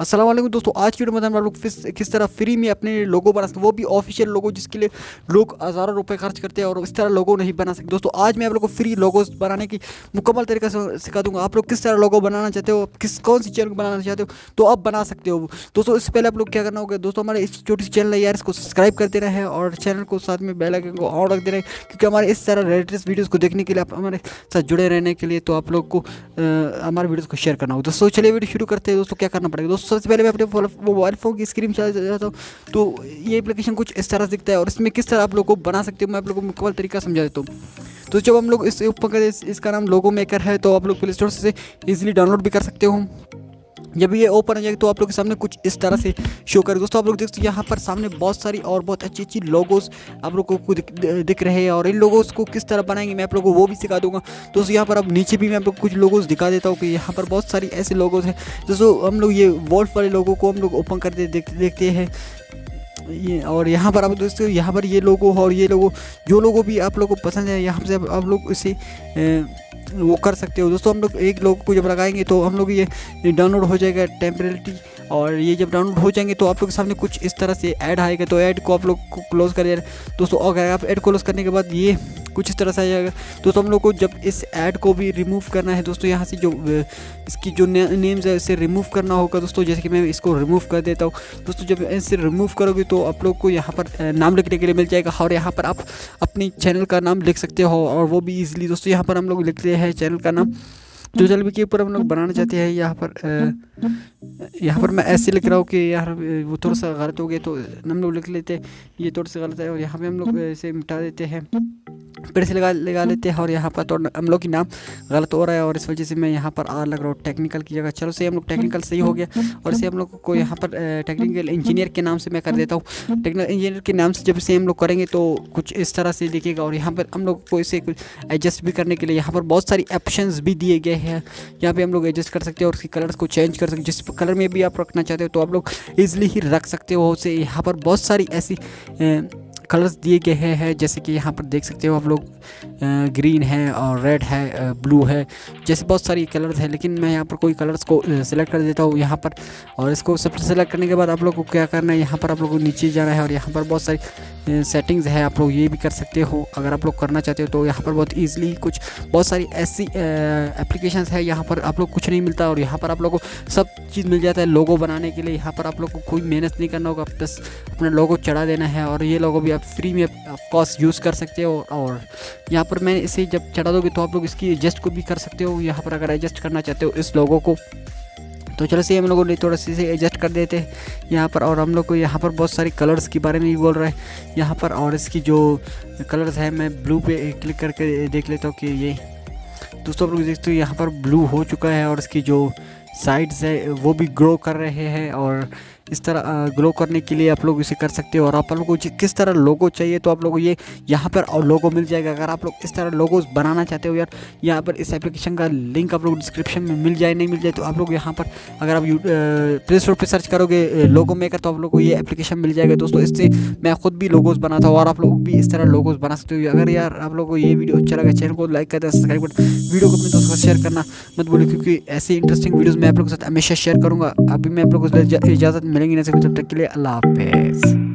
अस्सलाम वालेकुम दोस्तों, आज की वीडियो में हम लोग किस तरह फ्री में अपने लोगो बना सकते हैं, वो भी ऑफिशियल लोगो जिसके लिए लोग हज़ारों रुपए खर्च करते हैं और इस तरह लोगो नहीं बना सकते। दोस्तों आज मैं आप लोग को फ्री लोगोस बनाने की मुकम्मल तरीके से सिखा दूंगा। आप लोग किस तरह लोगो बनाना चाहते हो, कौन सी चैनल बनाना चाहते हो तो आप बना सकते हो। दोस्तों इससे पहले आप लोग क्या करना होगा, दोस्तों हमारे इस छोटी सी चैनल है यार, इसको सब्सक्राइब कर देना है और चैनल को साथ में बेल आइकन को ऑन रख देना है, क्योंकि हमारे इस तरह लेटेस्ट वीडियोज़ को देखने के लिए, आप हमारे साथ जुड़े रहने के लिए, तो आप लोग को हमारे वीडियोज़ को शेयर करना होगा। दोस्तों चलिए वीडियो शुरू करते हैं। दोस्तों क्या करना पड़ेगा, दोस्तों सबसे पहले मैं अपने मोबाइल फ़ोन की स्क्रीन चला जाता हूँ तो ये एप्लीकेशन कुछ इस तरह दिखता है और इसमें किस तरह आप लोग को बना सकते हो मैं आप लोगों को मुकम्मल तरीका समझा देता हूँ। तो जब हम लोग इस ऊपर करें, इसका नाम लोगो मेकर है, तो आप लोग प्ले स्टोर से इजीली डाउनलोड भी कर सकते हो। जब ये ओपन हो जाएगी तो आप लोग के सामने कुछ इस तरह से शो करें। दोस्तों आप लोग देख सकते हैं यहाँ पर सामने बहुत सारी और बहुत अच्छी अच्छी लोगोस आप लोगों को दिख रहे हैं और इन लोगोस को किस तरह बनाएंगे मैं आप लोगों को वो भी सिखा दूंगा। दोस्तों यहाँ पर अब नीचे भी मैं आप लोग कुछ लोगोस दिखा देता हूँ कि यहाँ पर बहुत सारी ऐसे लोगोस हैं। दोस्तों हम लोग ये वोल्फ वाले लोगों को हम लोग ओपन करते देखते हैं ये, और यहाँ पर आप दोस्तों यहाँ पर ये लोगो और ये लोगो जो लोगो भी आप लोगों को पसंद है यहाँ से आप लोग इसे वो कर सकते हो। दोस्तों हम लोग एक लोगो को जब लगाएंगे तो हम लोग ये डाउनलोड हो जाएगा टेम्परेरी, और ये जब डाउनलोड हो जाएंगे तो आप लोग के सामने कुछ इस तरह से ऐड आएगा, तो ऐड को आप लोग को क्लोज कर देना। दोस्तों अगर आप ऐड क्लोज करने के बाद ये कुछ इस तरह से आ जाएगा। दोस्तों हम लोग को जब इस ऐड को भी रिमूव करना है, दोस्तों यहाँ से जो इसकी जो नेम्स है इसे रिमूव करना होगा। दोस्तों जैसे कि मैं इसको रिमूव कर देता हूँ। दोस्तों जब इसे रिमूव करोगे तो आप लोग को यहाँ पर नाम लिखने के लिए मिल जाएगा और यहाँ पर आप अपनी चैनल का नाम लिख सकते हो और वो भी ईजिली। दोस्तों यहाँ पर हम लोग लिखते हैं चैनल का नाम, जो चैनल के ऊपर हम लोग बनाना चाहते हैं। यहाँ पर मैं ऐसे लिख रहा हूँ कि यार वो थोड़ा सा गलत हो गया तो हम लोग लिख लेते हैं ये थोड़ा सा गलत है, और यहाँ पे हम लोग इसे मिटा देते हैं, फिर से लगा लेते हैं, और यहाँ पर तो हम लोग की नाम गलत हो रहा है और इस वजह से मैं यहाँ पर आर लग रहा हूँ टेक्निकल की जगह। चलो से हम लोग टेक्निकल सही हो गया, और इसे हम लोग को यहाँ पर टेक्निकल इंजीनियर के नाम से मैं कर देता हूँ। टेक्निकल इंजीनियर के नाम से जब इसे हम लोग करेंगे तो कुछ इस तरह से दिखेगा, और यहाँ पर हम लोग को इसे कुछ एडजस्ट भी करने के लिए यहाँ पर बहुत सारी ऑप्शंस भी दिए गए हैं। यहाँ पे हम लोग एडजस्ट कर सकते हैं और उसकी कलर्स को चेंज कर सकते हैं, जिस कलर में भी आप रखना चाहते हो तो आप लोग ईजिली ही रख सकते हो उसे। यहाँ पर बहुत सारी ऐसी कलर्स दिए गए हैं, जैसे कि यहाँ पर देख सकते हो आप लोग ग्रीन है और रेड है, ब्लू है, जैसे बहुत सारी कलर्स हैं। लेकिन मैं यहाँ पर कोई कलर्स को सिलेक्ट कर देता हूँ यहाँ पर, और इसको सबसे सेलेक्ट करने के बाद आप लोग को क्या करना है, यहाँ पर आप लोग को नीचे जाना है और यहाँ पर बहुत सारी सेटिंग्स है, आप लोग ये भी कर सकते हो अगर आप लोग करना चाहते हो। तो यहाँ पर बहुत ईजिली बहुत सारी ऐसी एप्लीकेशंस है, यहाँ पर आप लोग कुछ नहीं मिलता और यहाँ पर आप लोग को सब चीज़ मिल जाता है लोगो बनाने के लिए। यहाँ पर आप लोग को कोई मेहनत नहीं करना होगा, बस अपना लोगो चढ़ा देना है और ये लोगो भी आप फ्री में ऑफकोर्स यूज़ कर सकते हो। और यहाँ पर मैं इसे जब चढ़ा दोगे तो आप लोग इसकी एडजस्ट को भी कर सकते हो। यहाँ पर अगर एडजस्ट करना चाहते हो इस लोगो को तो चलो से हम लोगों ने थोड़ा सी एडजस्ट कर देते हैं यहाँ पर, और हम लोग को यहाँ पर बहुत सारी कलर्स के बारे में भी बोल रहा है यहाँ पर, और इसकी जो कलर्स है मैं ब्लू पे क्लिक करके देख लेता हूँ कि ये दोस्तों आप लोग देखते हो यहाँ पर ब्लू हो चुका है और इसकी जो साइड्स है वो भी ग्रो कर रहे हैं, और इस तरह ग्लो करने के लिए आप लोग इसे कर सकते हो। और आप लोगों को किस तरह लोगो चाहिए तो आप लोगों को ये यहाँ पर और लोगो मिल जाएगा। अगर आप लोग इस तरह लोगोस बनाना चाहते हो यार, यहाँ पर इस एप्लीकेशन का लिंक आप लोग डिस्क्रिप्शन में मिल जाए नहीं मिल जाए तो आप लोग यहाँ पर अगर आप प्ले स्टोर पर सर्च करोगे लोगो मेकर तो आप लोग को ये एप्लीकेशन मिल जाएगा। दोस्तों इससे मैं खुद भी लोगोस बनाता हूँ और आप लोग भी इस तरह लोगोस बना सकते हो। अगर यार आप लोगों को ये वीडियो अच्छा लगा, चैनल को लाइक कर दें, सब्सक्राइब कर, वीडियो को अपने दोस्तों को शेयर करना मत भूलिए, क्योंकि ऐसी इंटरेस्टिंग वीडियोज़ मैं आप लोगों के साथ हमेशा शेयर करूँगा। अभी मैं आप लोगों को इजाज़त मिलेंगी नहीं, तब तक के लिए अल्लाह हाफिज़।